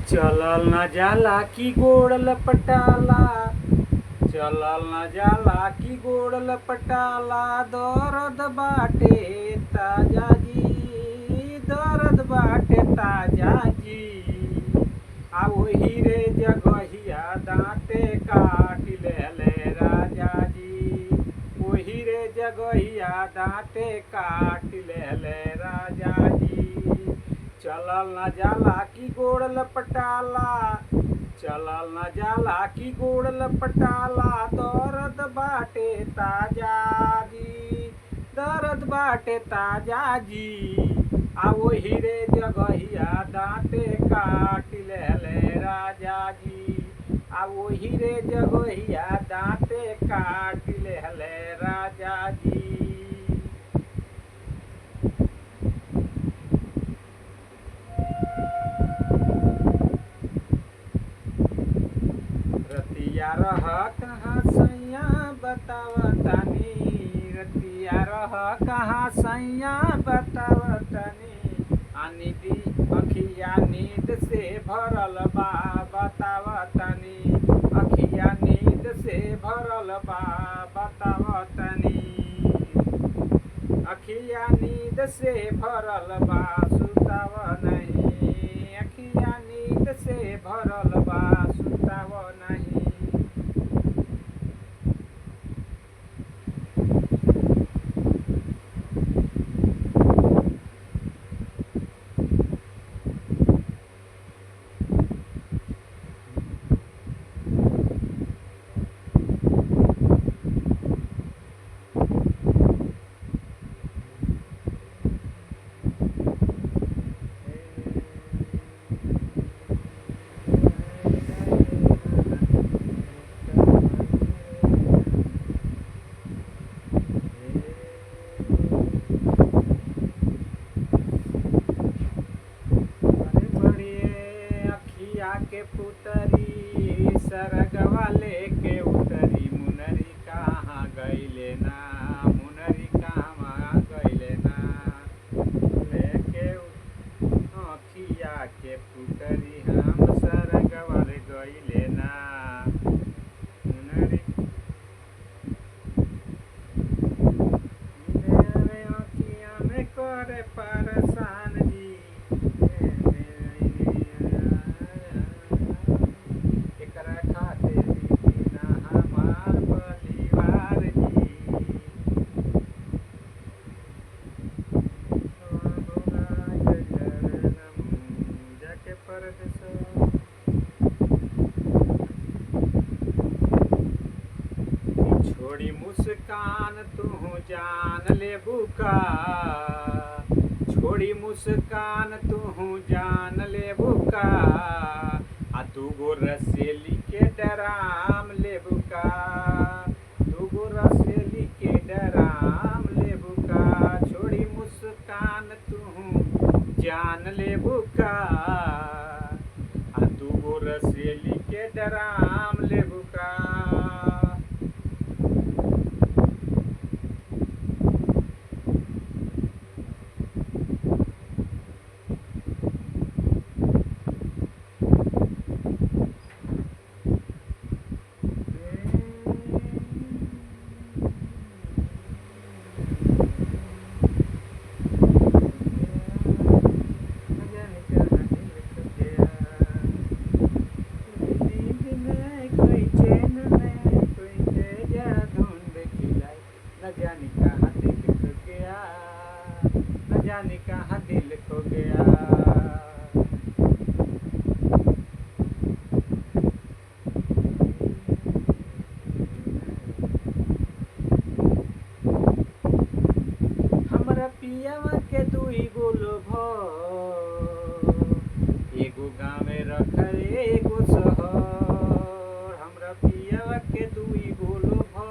चलल न जाला की गोड़ लपटाला, चलल न जाला की गोड़ लपटाला। दर्द बाटे ताजा जी, दर्द बाटे ताजा जी। आ वही रे जगहिया दाँते काट लेले राजा जी, वही रे जगहिया दाँते काट लेले राजा जी। चलल न जाला की गोड़ लपटाला, चलल न जाला की गोड़ लपटाला। दर्द बाटे ताजा जी, दर्द बाटे ताजा जी। आ वही रे जगहिया दाँते काट लेले राजा जी, आ वही रे जगहिया दाँते काट लेले राजा जी। रतिया रह कहाँ सैया बतावतनी, रतिया रह कहाँ सैया बतावतनी। आनिदी अखिया नींद से भरल बा बतावतनी, अखिया नींद से भरल बा बतावतनी। अखिया नींद से भरल बा सुताव नहीं, अखिया नींद से भरल बा सुताव नहीं। के पुतरी सरगवा लेके उतरी, मुनरी कहाँ गइले ना, मुनरी कहाँ गइले ना। लेके अखिया के पुतरी हम सरगवा ले गइले ना, मुनरी मेरे अखिया में करे परेशान जी। छोड़ी मुस्कान तू जान ले बुका, छोड़ी मुस्कान तू जान ले बुका। आ तू गो रसेली के डराम ले बुका, तू गो रसेली के डराम ले बुका। छोड़ी मुस्कान तू जान ले बुका, आ तू गो रसेली के डराम ले बुका। न जाने कहाँ दिल खो गया, न जाने कहाँ दिल खो गया। हमरा पियावा के दुई गोलो भो, एगो गाँवे रखल एगो शहर। हमरा पियावा के दुई गोलो भो,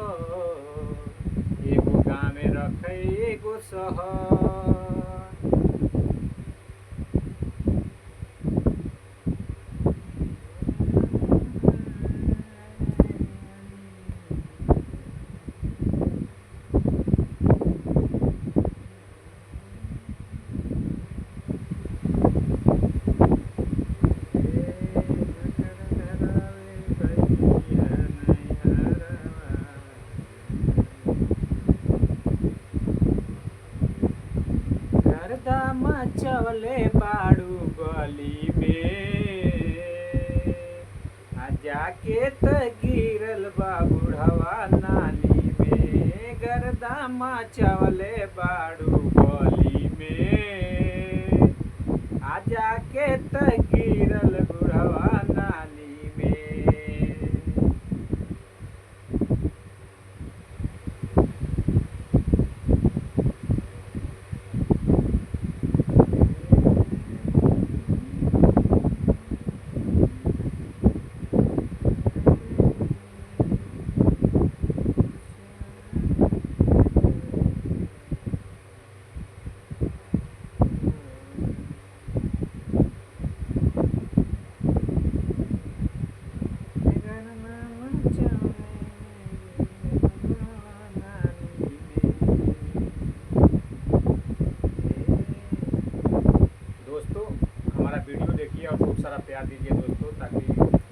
एगो गाँवे रखे एगो शहर। मचवले बाड़ू गली में, आजा के त गिरल बुढ़वा नाली में। दोस्तों हमारा वीडियो देखिए और खूब सारा प्यार दीजिए दोस्तों, ताकि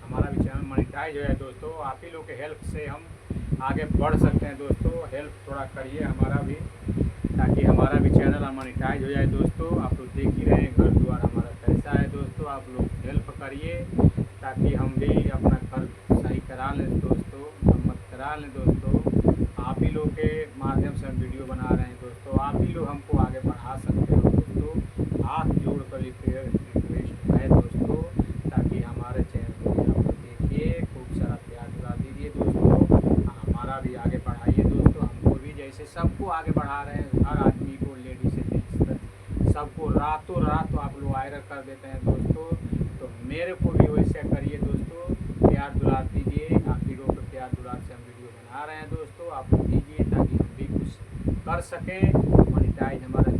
हमारा भी चैनल मोनेटाइज हो जाए दोस्तों। आप ही लोग के हेल्प से हम आगे बढ़ सकते हैं दोस्तों। हेल्प थोड़ा करिए हमारा भी, ताकि हमारा भी चैनल मोनेटाइज हो जाए दोस्तों। आप लोग देख ही रहे हैं घर द्वार हमारा कैसा है दोस्तों। आप लोग हेल्प करिए ताकि हम भी अपना घर सही करा लें दोस्तों, मरम्मत करा लें दोस्तों। आप ही लोग के माध्यम से हम वीडियो बना रहे हैं दोस्तों। आप ही लोग हमको आगे बढ़ा सकते हो दोस्तों। हाथ जोड़ कर रिक्वेस्ट है दोस्तों, ताकि हमारे चैनल को भी आप लोग देखिए, खूब सारा प्यार दिला दीजिए दोस्तों। हमारा भी आगे बढ़ाइए दोस्तों। हमको भी जैसे सबको आगे बढ़ा रहे हैं, हर आदमी को, लेडीज से जेंट्स तक सबको रातों रात आप लोग वायरल कर देते हैं दोस्तों। तो मेरे को भी वैसे करिए दोस्तों, प्यार दुलार दीजिए। आप ही लोग के प्यार दुलार से हम वीडियो बना रहे हैं दोस्तों। आप लोग दीजिए ताकि हम भी कुछ कर सकें, मोनेटाइज हमारा